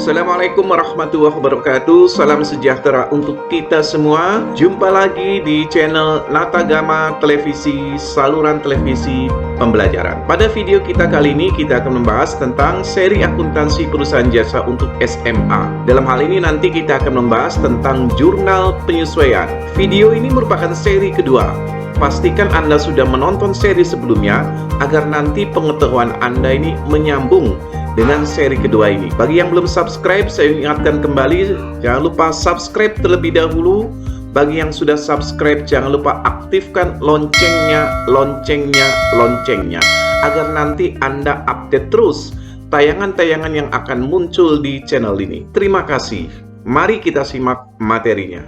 Assalamualaikum warahmatullahi wabarakatuh. Salam sejahtera untuk kita semua. Jumpa lagi di channel Natagama Televisi, saluran televisi pembelajaran. Pada video kita kali ini kita akan membahas tentang seri akuntansi perusahaan jasa untuk SMA. Dalam hal ini nanti kita akan membahas tentang jurnal penyesuaian. Video ini merupakan seri kedua. Pastikan Anda sudah menonton seri sebelumnya agar nanti pengetahuan Anda ini menyambung dengan seri kedua ini. Bagi yang belum subscribe, saya ingatkan kembali, jangan lupa subscribe terlebih dahulu. Bagi yang sudah subscribe, jangan lupa aktifkan loncengnya, agar nanti Anda update terus tayangan-tayangan yang akan muncul di channel ini. Terima kasih. Mari kita simak materinya.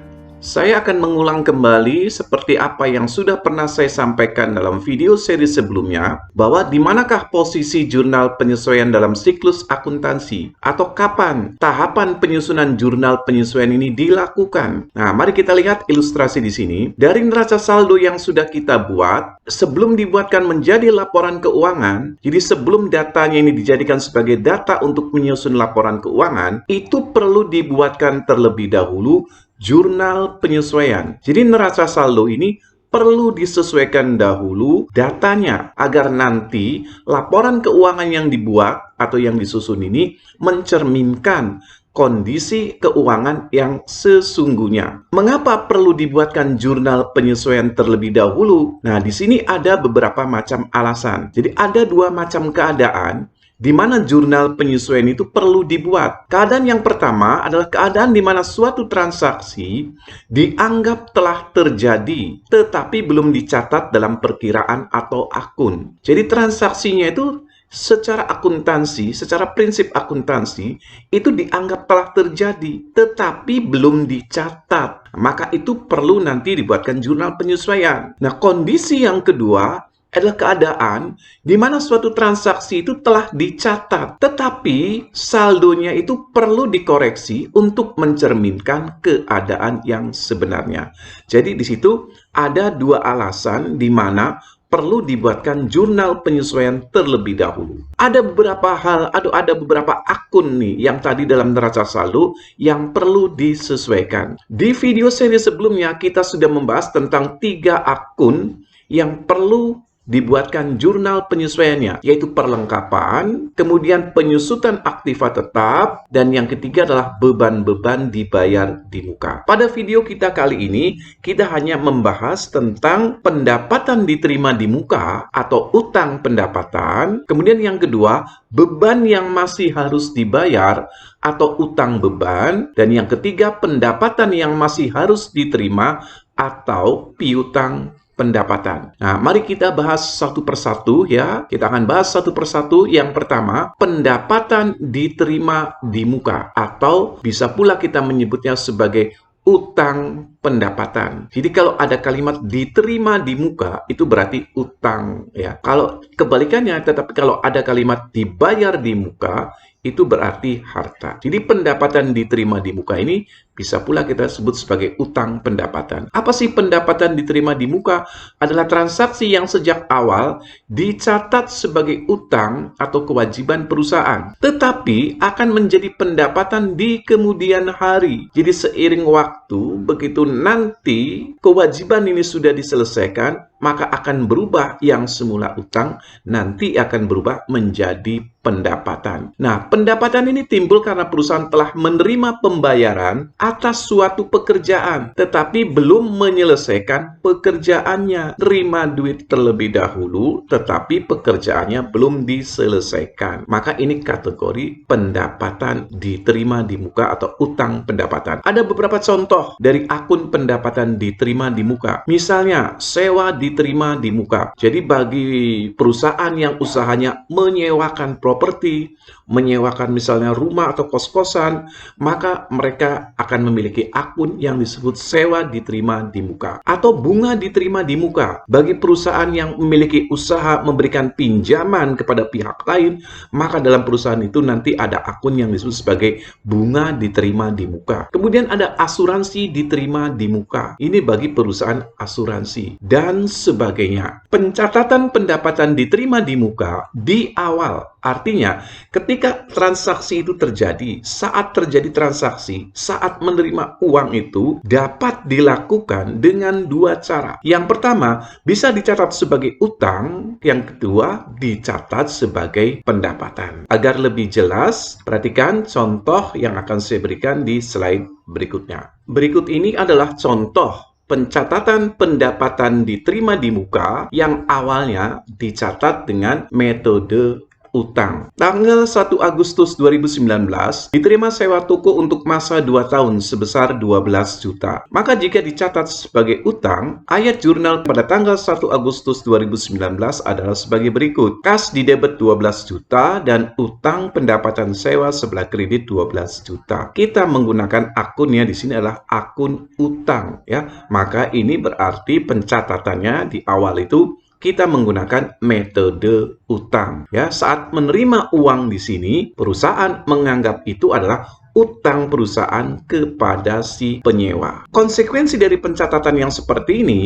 Saya akan mengulang kembali seperti apa yang sudah pernah saya sampaikan dalam video seri sebelumnya, bahwa di manakah posisi jurnal penyesuaian dalam siklus akuntansi, atau kapan tahapan penyusunan jurnal penyesuaian ini dilakukan. Nah, mari kita lihat ilustrasi di sini. Dari neraca saldo yang sudah kita buat, sebelum dibuatkan menjadi laporan keuangan, jadi sebelum datanya ini dijadikan sebagai data untuk menyusun laporan keuangan, itu perlu dibuatkan terlebih dahulu jurnal penyesuaian. Jadi neraca saldo ini perlu disesuaikan dahulu datanya agar nanti laporan keuangan yang dibuat atau yang disusun ini mencerminkan kondisi keuangan yang sesungguhnya. Mengapa perlu dibuatkan jurnal penyesuaian terlebih dahulu? Nah, di sini ada beberapa macam alasan. Jadi ada dua macam keadaan di mana jurnal penyesuaian itu perlu dibuat. Keadaan yang pertama adalah keadaan di mana suatu transaksi dianggap telah terjadi, tetapi belum dicatat dalam perkiraan atau akun. Jadi transaksinya itu secara akuntansi, secara prinsip akuntansi, itu dianggap telah terjadi, tetapi belum dicatat. Maka itu perlu nanti dibuatkan jurnal penyesuaian. Nah, kondisi yang kedua adalah keadaan di mana suatu transaksi itu telah dicatat, tetapi saldonya itu perlu dikoreksi untuk mencerminkan keadaan yang sebenarnya. Jadi di situ ada dua alasan di mana perlu dibuatkan jurnal penyesuaian terlebih dahulu. Ada beberapa hal, ada beberapa akun nih yang tadi dalam neraca saldo yang perlu disesuaikan. Di video seri sebelumnya kita sudah membahas tentang 3 akun yang perlu dibuatkan jurnal penyesuaiannya, yaitu perlengkapan, kemudian penyusutan aktiva tetap, dan yang ketiga adalah beban-beban dibayar di muka. Pada video kita kali ini, kita hanya membahas tentang pendapatan diterima di muka atau utang pendapatan, kemudian yang kedua, beban yang masih harus dibayar atau utang beban, dan yang ketiga, pendapatan yang masih harus diterima atau piutang pendapatan. Nah, mari kita bahas satu persatu ya. Kita akan bahas satu persatu. Yang pertama, pendapatan diterima di muka, atau bisa pula kita menyebutnya sebagai utang pendapatan. Jadi kalau ada kalimat diterima di muka, itu berarti utang ya. Kalau kebalikannya, tetapi kalau ada kalimat dibayar di muka, itu berarti harta. Jadi pendapatan diterima di muka ini bisa pula kita sebut sebagai utang pendapatan. Apa sih pendapatan diterima di muka? Adalah transaksi yang sejak awal dicatat sebagai utang atau kewajiban perusahaan, tetapi akan menjadi pendapatan di kemudian hari. Jadi seiring waktu, begitu nanti kewajiban ini sudah diselesaikan, maka akan berubah yang semula utang, nanti akan berubah menjadi pendapatan. Nah, pendapatan ini timbul karena perusahaan telah menerima pembayaran atas suatu pekerjaan, tetapi belum menyelesaikan pekerjaannya. Terima duit terlebih dahulu, tetapi pekerjaannya belum diselesaikan. Maka ini kategori pendapatan diterima di muka atau utang pendapatan. Ada beberapa contoh dari akun pendapatan diterima di muka. Misalnya, sewa diterima di muka. Jadi bagi perusahaan yang usahanya menyewakan properti, menyewakan misalnya rumah atau kos-kosan, maka mereka akan memiliki akun yang disebut sewa diterima di muka. Atau bunga diterima di muka. Bagi perusahaan yang memiliki usaha memberikan pinjaman kepada pihak lain, maka dalam perusahaan itu nanti ada akun yang disebut sebagai bunga diterima di muka. Kemudian ada asuransi diterima di muka. Ini bagi perusahaan asuransi. Dan sebagainya. Pencatatan pendapatan diterima di muka di awal Artinya, ketika transaksi itu terjadi, saat terjadi transaksi, saat menerima uang itu dapat dilakukan dengan dua cara. Yang pertama, bisa dicatat sebagai utang, yang kedua, dicatat sebagai pendapatan. Agar lebih jelas, perhatikan contoh yang akan saya berikan di slide berikutnya. Berikut ini adalah contoh pencatatan pendapatan diterima di muka yang awalnya dicatat dengan metode utang. Tanggal 1 Agustus 2019, diterima sewa toko untuk masa 2 tahun sebesar 12 juta. Maka jika dicatat sebagai utang, ayat jurnal pada tanggal 1 Agustus 2019 adalah sebagai berikut. Kas didebet 12 juta dan utang pendapatan sewa sebelah kredit 12 juta. Kita menggunakan akunnya di sini adalah akun utang, ya. Maka ini berarti pencatatannya di awal itu kita menggunakan metode utang. Ya, saat menerima uang di sini, perusahaan menganggap itu adalah utang perusahaan kepada si penyewa. Konsekuensi dari pencatatan yang seperti ini,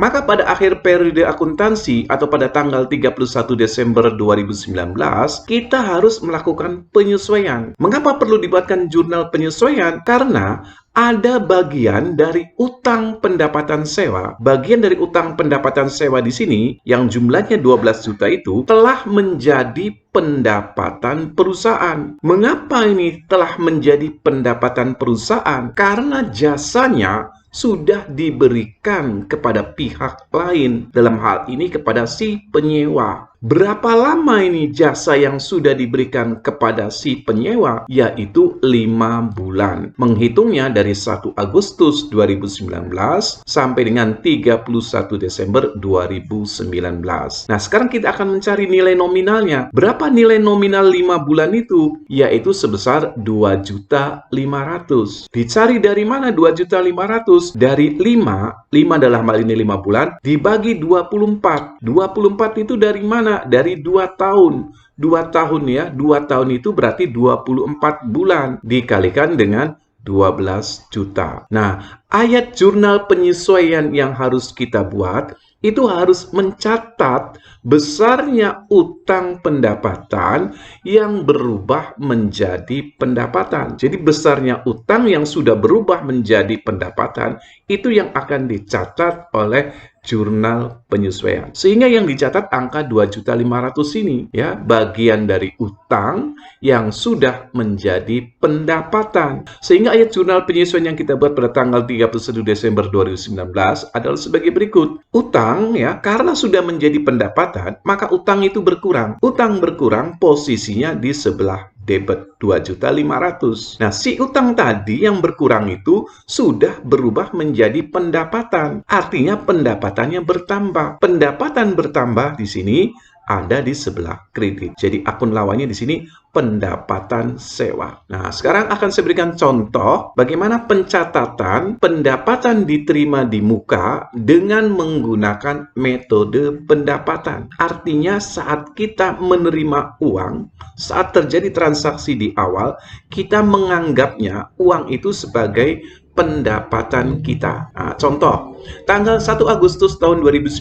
maka pada akhir periode akuntansi atau pada tanggal 31 Desember 2019, kita harus melakukan penyesuaian. Mengapa perlu dibuatkan jurnal penyesuaian? Karena ada bagian dari utang pendapatan sewa. Bagian dari utang pendapatan sewa di sini yang jumlahnya 12 juta itu telah menjadi pendapatan perusahaan. Mengapa ini telah menjadi pendapatan perusahaan? Karena jasanya sudah diberikan kepada pihak lain, dalam hal ini kepada si penyewa. Berapa lama ini jasa yang sudah diberikan kepada si penyewa? Yaitu 5 bulan. Menghitungnya dari 1 Agustus 2019 sampai dengan 31 Desember 2019. Nah, sekarang kita akan mencari nilai nominalnya. Berapa nilai nominal 5 bulan itu? Yaitu sebesar 2.500.000. Dicari dari mana 2.500.000? Dari 5 dalam hal ini 5 bulan, dibagi 24. 24 itu dari mana? Dari 2 tahun. 2 tahun ya, 2 tahun itu berarti 24 bulan dikalikan dengan 12 juta. Nah, ayat jurnal penyesuaian yang harus kita buat itu harus mencatat besarnya utang pendapatan yang berubah menjadi pendapatan. Jadi besarnya utang yang sudah berubah menjadi pendapatan itu yang akan dicatat oleh jurnal penyesuaian. Sehingga yang dicatat angka 2.500.000 ini ya, bagian dari utang yang sudah menjadi pendapatan. Sehingga ayat jurnal penyesuaian yang kita buat pada tanggal 31 Desember 2019 adalah sebagai berikut. Utang ya, karena sudah menjadi pendapatan, maka utang itu berkurang. Utang berkurang posisinya di sebelah debit 2.500.000. Nah, si utang tadi yang berkurang itu sudah berubah menjadi pendapatan. Artinya pendapatannya bertambah. Pendapatan bertambah di sini ada di sebelah kredit. Jadi akun lawannya di sini pendapatan sewa. Nah, sekarang akan saya berikan contoh bagaimana pencatatan pendapatan diterima di muka dengan menggunakan metode pendapatan. Artinya saat kita menerima uang, saat terjadi transaksi di awal, kita menganggapnya uang itu sebagai pendapatan kita. Nah, contoh, tanggal 1 Agustus tahun 2019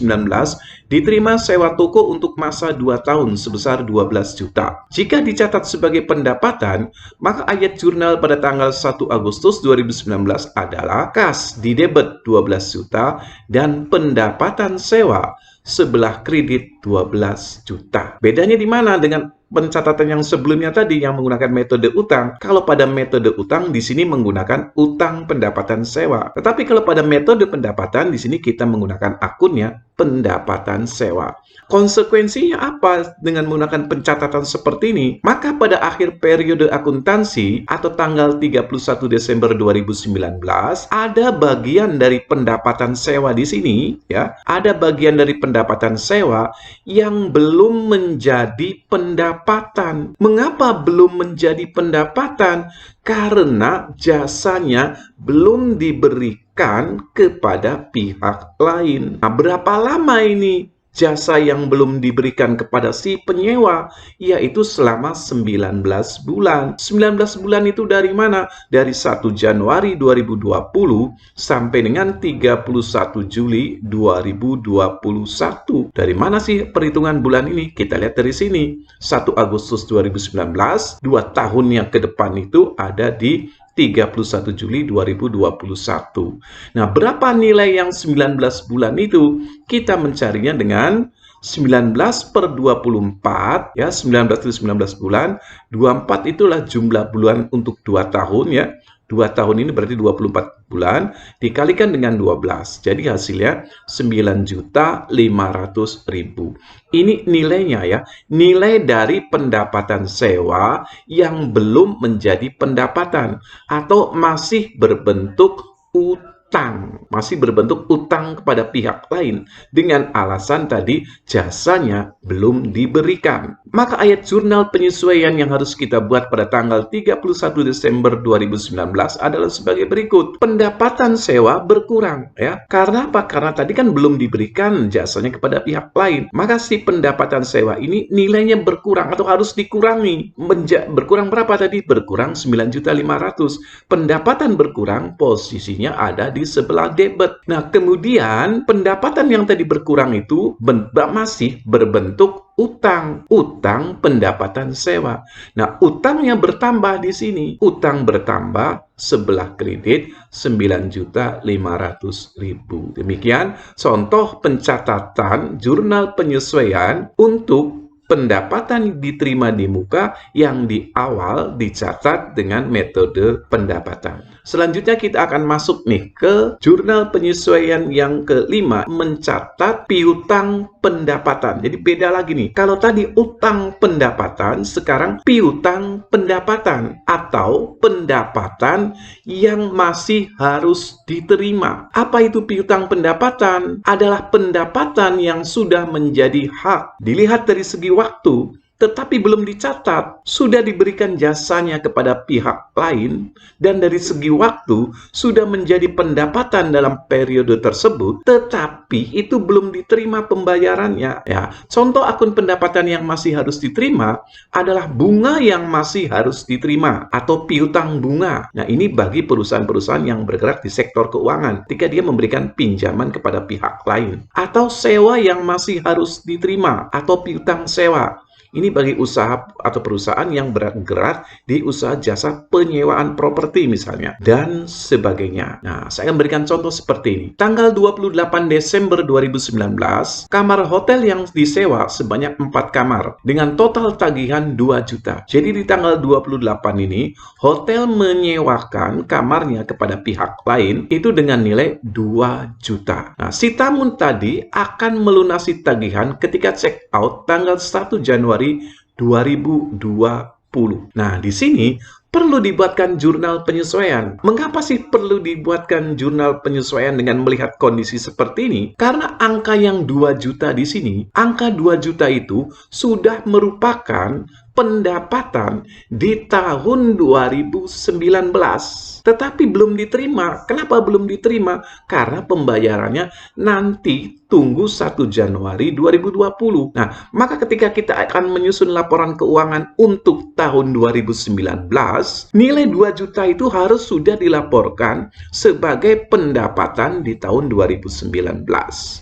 diterima sewa toko untuk masa 2 tahun sebesar 12 juta. Jika dicatat sebagai pendapatan, maka ayat jurnal pada tanggal 1 Agustus 2019 adalah kas didebet 12 juta dan pendapatan sewa sebelah kredit 12 juta. Bedanya di mana dengan pencatatan yang sebelumnya tadi yang menggunakan metode utang? Kalau pada metode utang di sini menggunakan utang pendapatan sewa. Tetapi kalau pada metode pendapatan di sini kita menggunakan akunnya pendapatan sewa. Konsekuensinya apa dengan menggunakan pencatatan seperti ini? Maka pada akhir periode akuntansi atau tanggal 31 Desember 2019 ada bagian dari pendapatan sewa di sini ya. Ada bagian dari pendapatan sewa yang belum menjadi pendapatan. Mengapa belum menjadi pendapatan? Karena jasanya belum diberikan kepada pihak lain. Nah, berapa lama ini jasa yang belum diberikan kepada si penyewa, yaitu selama 19 bulan. 19 bulan itu dari mana? Dari 1 Januari 2020 sampai dengan 31 Juli 2021. Dari mana sih perhitungan bulan ini? Kita lihat dari sini. 1 Agustus 2019, 2 tahunnya ke depan itu ada di 31 Juli 2021. Nah, berapa nilai yang 19 bulan itu? Kita mencarinya dengan 19 per 24, ya, 19 itu 19 bulan, 24 itulah jumlah bulan untuk 2 tahun, ya. 2 tahun ini berarti 24 bulan, dikalikan dengan 12. Jadi hasilnya 9.500.000. Ini nilainya ya, nilai dari pendapatan sewa yang belum menjadi pendapatan atau masih berbentuk utang. Masih berbentuk utang kepada pihak lain dengan alasan tadi jasanya belum diberikan. Maka ayat jurnal penyesuaian yang harus kita buat pada tanggal 31 Desember 2019 adalah sebagai berikut. Pendapatan sewa berkurang, ya. Karena apa? Karena tadi kan belum diberikan jasanya kepada pihak lain. Maka si pendapatan sewa ini nilainya berkurang atau harus dikurangi. Berkurang berapa tadi? Berkurang 9.500.000. Pendapatan berkurang, posisinya ada di sebelah debit. Nah, kemudian pendapatan yang tadi berkurang itu masih berbentuk utang pendapatan sewa. Nah, utangnya bertambah di sini. Utang bertambah sebelah kredit 9.500.000. Demikian contoh pencatatan jurnal penyesuaian untuk pendapatan diterima di muka yang di awal dicatat dengan metode pendapatan. Selanjutnya kita akan masuk nih ke jurnal penyesuaian yang kelima, mencatat piutang pendapatan. Jadi beda lagi nih. Kalau tadi utang pendapatan, sekarang piutang pendapatan atau pendapatan yang masih harus diterima. Apa itu piutang pendapatan? Adalah pendapatan yang sudah menjadi hak. Dilihat dari segi waktu, tetapi belum dicatat, sudah diberikan jasanya kepada pihak lain, dan dari segi waktu sudah menjadi pendapatan dalam periode tersebut, tetapi itu belum diterima pembayarannya. Ya, contoh akun pendapatan yang masih harus diterima adalah bunga yang masih harus diterima atau piutang bunga. Nah, ini bagi perusahaan-perusahaan yang bergerak di sektor keuangan, ketika dia memberikan pinjaman kepada pihak lain, atau sewa yang masih harus diterima atau piutang sewa. Ini bagi usaha atau perusahaan yang bergerak di usaha jasa penyewaan properti misalnya, dan sebagainya. Nah, saya akan berikan contoh seperti ini. Tanggal 28 Desember 2019, kamar hotel yang disewa sebanyak 4 kamar dengan total tagihan 2 juta. Jadi di tanggal 28 ini, hotel menyewakan kamarnya kepada pihak lain itu dengan nilai 2 juta. Nah, si tamu tadi akan melunasi tagihan ketika check out tanggal 1 Januari 2020. Nah, di sini perlu dibuatkan jurnal penyesuaian. Mengapa sih perlu dibuatkan jurnal penyesuaian dengan melihat kondisi seperti ini? Karena angka yang 2 juta di sini, angka 2 juta itu sudah merupakan pendapatan di tahun 2019. Tetapi belum diterima. Kenapa belum diterima? Karena pembayarannya nanti tunggu 1 Januari 2020. Nah, maka ketika kita akan menyusun laporan keuangan untuk tahun 2019, nilai 2 juta itu harus sudah dilaporkan sebagai pendapatan di tahun 2019.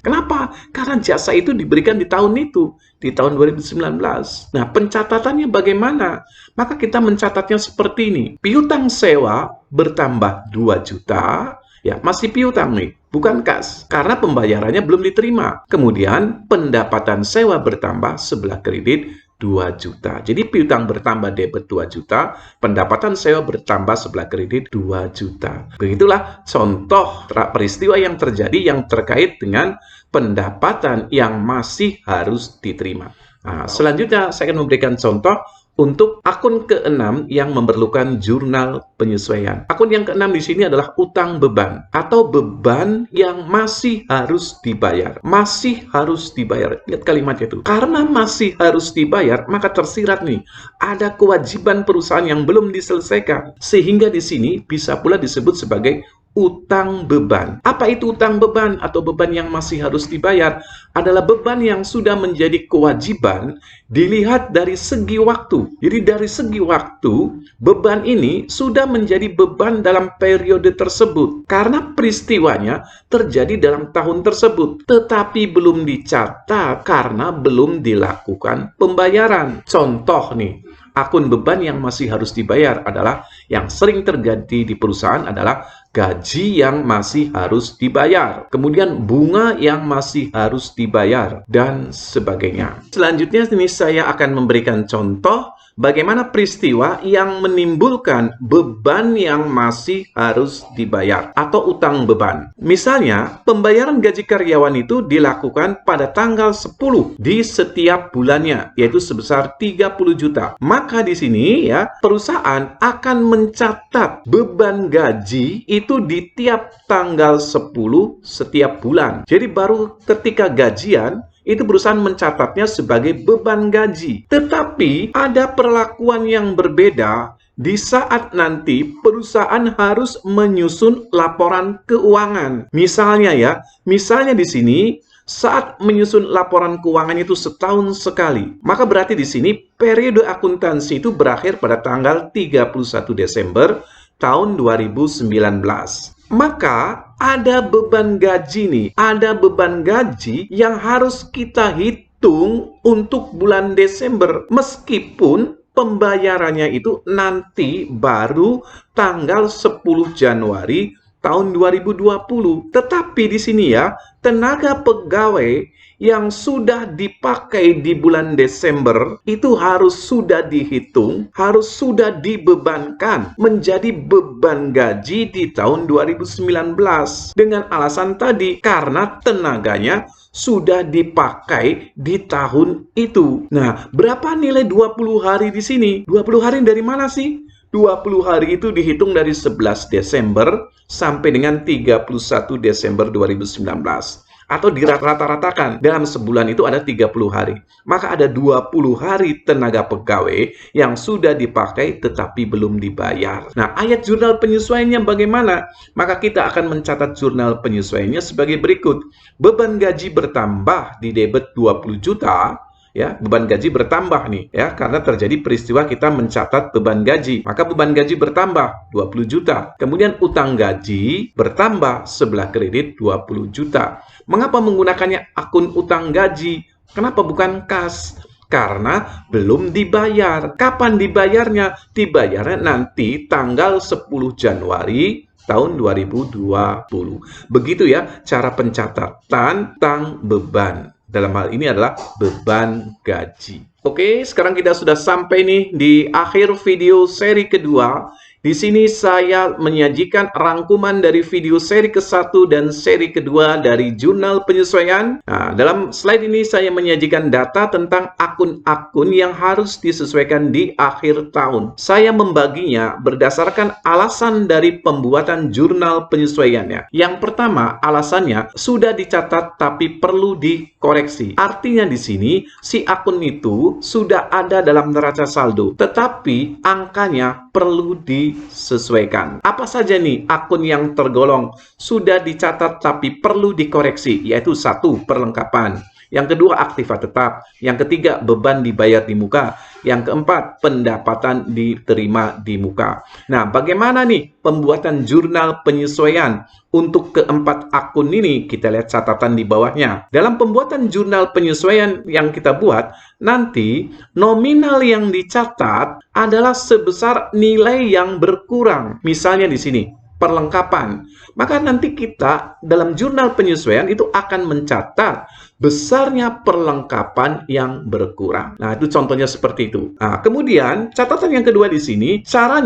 Kenapa? Karena jasa itu diberikan di tahun itu, di tahun 2019. Nah, pencatatannya bagaimana? Maka kita mencatatnya seperti ini. Piutang sewa bertambah 2 juta, ya masih piutang nih, bukan kas, karena pembayarannya belum diterima. Kemudian pendapatan sewa bertambah sebelah kredit 2 juta. Jadi piutang bertambah debit 2 juta, pendapatan sewa bertambah sebelah kredit 2 juta. Begitulah contoh peristiwa yang terjadi yang terkait dengan pendapatan yang masih harus diterima. Nah, selanjutnya saya akan memberikan contoh untuk akun ke-6 yang memerlukan jurnal penyesuaian. Akun yang ke-6 di sini adalah utang beban atau beban yang masih harus dibayar. Masih harus dibayar. Lihat kalimatnya itu. Karena masih harus dibayar, maka tersirat nih, ada kewajiban perusahaan yang belum diselesaikan. Sehingga di sini bisa pula disebut sebagai utang beban. Apa itu utang beban atau beban yang masih harus dibayar? Adalah beban yang sudah menjadi kewajiban dilihat dari segi waktu. Jadi dari segi waktu, beban ini sudah menjadi beban dalam periode tersebut karena peristiwanya terjadi dalam tahun tersebut, tetapi belum dicatat karena belum dilakukan pembayaran. Contoh nih, akun beban yang masih harus dibayar adalah yang sering terjadi di perusahaan adalah gaji yang masih harus dibayar, kemudian bunga yang masih harus dibayar, dan sebagainya. Selanjutnya ini saya akan memberikan contoh bagaimana peristiwa yang menimbulkan beban yang masih harus dibayar atau utang beban. Misalnya, pembayaran gaji karyawan itu dilakukan pada tanggal 10 di setiap bulannya, yaitu sebesar 30 juta. Maka di sini ya, perusahaan akan mencatat beban gaji itu di tiap tanggal 10 setiap bulan. Jadi baru ketika gajian, itu perusahaan mencatatnya sebagai beban gaji. Tetapi ada perlakuan yang berbeda di saat nanti perusahaan harus menyusun laporan keuangan. Misalnya di sini saat menyusun laporan keuangan itu setahun sekali. Maka berarti di sini periode akuntansi itu berakhir pada tanggal 31 Desember tahun 2019. Maka ada beban gaji nih, ada beban gaji yang harus kita hitung untuk bulan Desember, meskipun pembayarannya itu nanti baru tanggal 10 Januari tahun 2020. Tetapi di sini ya, tenaga pegawai yang sudah dipakai di bulan Desember itu harus sudah dihitung, harus sudah dibebankan menjadi beban gaji di tahun 2019. Dengan alasan tadi, karena tenaganya sudah dipakai di tahun itu. Nah, berapa nilai 20 hari di sini? 20 hari dari mana sih? 20 hari itu dihitung dari 11 Desember sampai dengan 31 Desember 2019. Atau dirata-ratakan, dalam sebulan itu ada 30 hari. Maka ada 20 hari tenaga pegawai yang sudah dipakai tetapi belum dibayar. Nah, ayat jurnal penyesuaiannya bagaimana? Maka kita akan mencatat jurnal penyesuaiannya sebagai berikut. Beban gaji bertambah di debit 20 juta. Ya, beban gaji bertambah nih ya, karena terjadi peristiwa kita mencatat beban gaji, maka beban gaji bertambah 20 juta. Kemudian utang gaji bertambah sebelah kredit 20 juta. Mengapa menggunakannya akun utang gaji? Kenapa bukan kas? Karena belum dibayar. Kapan dibayarnya? Dibayarnya nanti tanggal 10 Januari tahun 2020. Begitu ya cara pencatatan tentang beban. Dalam hal ini adalah beban gaji. Oke, sekarang kita sudah sampai nih di akhir video seri kedua. Di sini saya menyajikan rangkuman dari video seri ke-1 dan seri kedua dari jurnal penyesuaian. Nah, dalam slide ini saya menyajikan data tentang akun-akun yang harus disesuaikan di akhir tahun. Saya membaginya berdasarkan alasan dari pembuatan jurnal penyesuaiannya. Yang pertama, alasannya sudah dicatat tapi perlu dikoreksi. Artinya di sini si akun itu sudah ada dalam neraca saldo, tetapi angkanya perlu disesuaikan. Apa saja nih akun yang tergolong sudah dicatat tapi perlu dikoreksi? Yaitu 1, perlengkapan. Yang kedua, aktiva tetap. Yang ketiga, beban dibayar di muka. Yang keempat, pendapatan diterima di muka. Nah, bagaimana nih pembuatan jurnal penyesuaian untuk keempat akun ini? Kita lihat catatan di bawahnya. Dalam pembuatan jurnal penyesuaian yang kita buat, nanti nominal yang dicatat adalah sebesar nilai yang berkurang. Misalnya di sini, perlengkapan. Maka nanti kita dalam jurnal penyesuaian itu akan mencatat besarnya perlengkapan yang berkurang. Nah, itu contohnya seperti itu. Nah, kemudian catatan yang kedua di sini, cara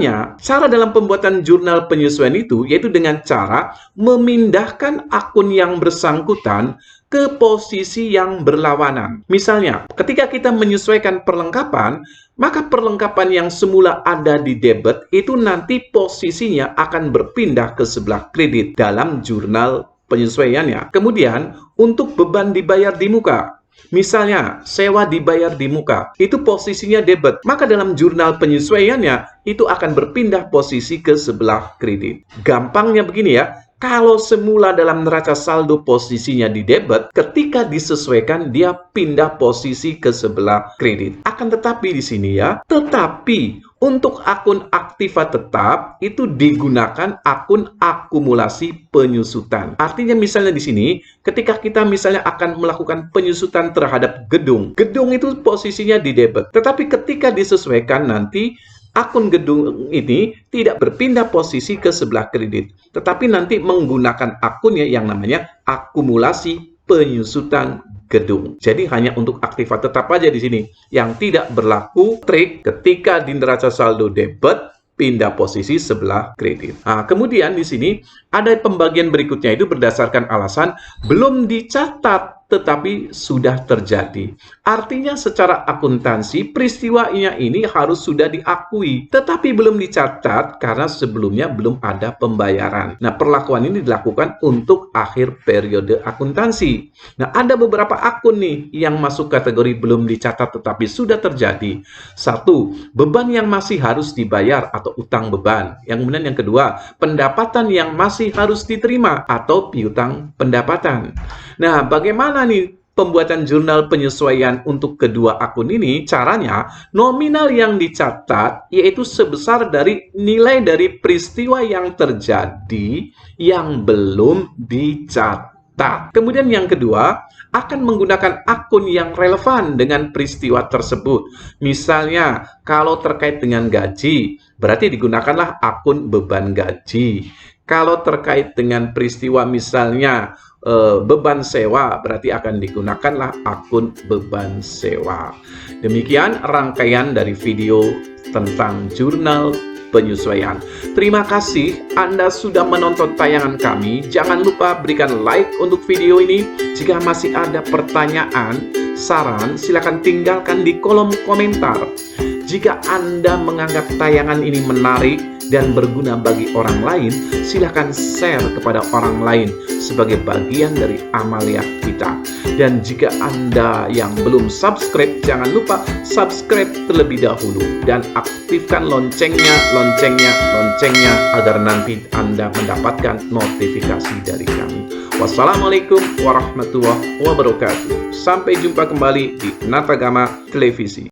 dalam pembuatan jurnal penyesuaian itu yaitu dengan cara memindahkan akun yang bersangkutan ke posisi yang berlawanan. Misalnya, ketika kita menyesuaikan perlengkapan, maka perlengkapan yang semula ada di debit itu nanti posisinya akan berpindah ke sebelah kredit dalam jurnal penyesuaiannya. Kemudian, untuk beban dibayar di muka, Misalnya, sewa dibayar di muka, itu posisinya debit. Maka dalam jurnal penyesuaiannya, itu akan berpindah posisi ke sebelah kredit. Gampangnya begini ya, kalau semula dalam neraca saldo posisinya di debit, ketika disesuaikan dia pindah posisi ke sebelah kredit. Akan tetapi di sini ya, tetapi untuk akun aktiva tetap itu digunakan akun akumulasi penyusutan. Artinya misalnya di sini, ketika kita misalnya akan melakukan penyusutan terhadap gedung, gedung itu posisinya di debit. Tetapi ketika disesuaikan nanti akun gedung ini tidak berpindah posisi ke sebelah kredit, tetapi nanti menggunakan akunnya yang namanya akumulasi penyusutan gedung. Jadi hanya untuk aktiva tetap aja di sini yang tidak berlaku trik ketika di neraca saldo debit pindah posisi sebelah kredit. Nah, kemudian di sini ada pembagian berikutnya itu berdasarkan alasan belum dicatat tetapi sudah terjadi. Artinya secara akuntansi peristiwanya ini harus sudah diakui tetapi belum dicatat karena sebelumnya belum ada pembayaran. Nah, perlakuan ini dilakukan untuk akhir periode akuntansi. Nah, ada beberapa akun nih yang masuk kategori belum dicatat tetapi sudah terjadi. Satu, beban yang masih harus dibayar atau utang beban. Yang kemudian yang kedua, pendapatan yang masih harus diterima atau piutang pendapatan. Nah, bagaimana nih pembuatan jurnal penyesuaian untuk kedua akun ini? Caranya, nominal yang dicatat yaitu sebesar dari nilai dari peristiwa yang terjadi yang belum dicatat. Kemudian yang kedua, akan menggunakan akun yang relevan dengan peristiwa tersebut. Misalnya, kalau terkait dengan gaji, berarti digunakanlah akun beban gaji. Kalau terkait dengan peristiwa misalnya beban sewa, berarti akan digunakanlah akun beban sewa. Demikian rangkaian dari video tentang jurnal penyesuaian. Terima kasih Anda sudah menonton tayangan kami. Jangan lupa berikan like untuk video ini. Jika masih ada pertanyaan, saran, silakan tinggalkan di kolom komentar. Jika Anda menganggap tayangan ini menarik dan berguna bagi orang lain, silakan share kepada orang lain sebagai bagian dari amalia kita. Dan jika Anda yang belum subscribe, jangan lupa subscribe terlebih dahulu dan aktifkan loncengnya agar nanti Anda mendapatkan notifikasi dari kami. Wassalamualaikum warahmatullahi wabarakatuh. Sampai jumpa kembali di Natagama Televisi.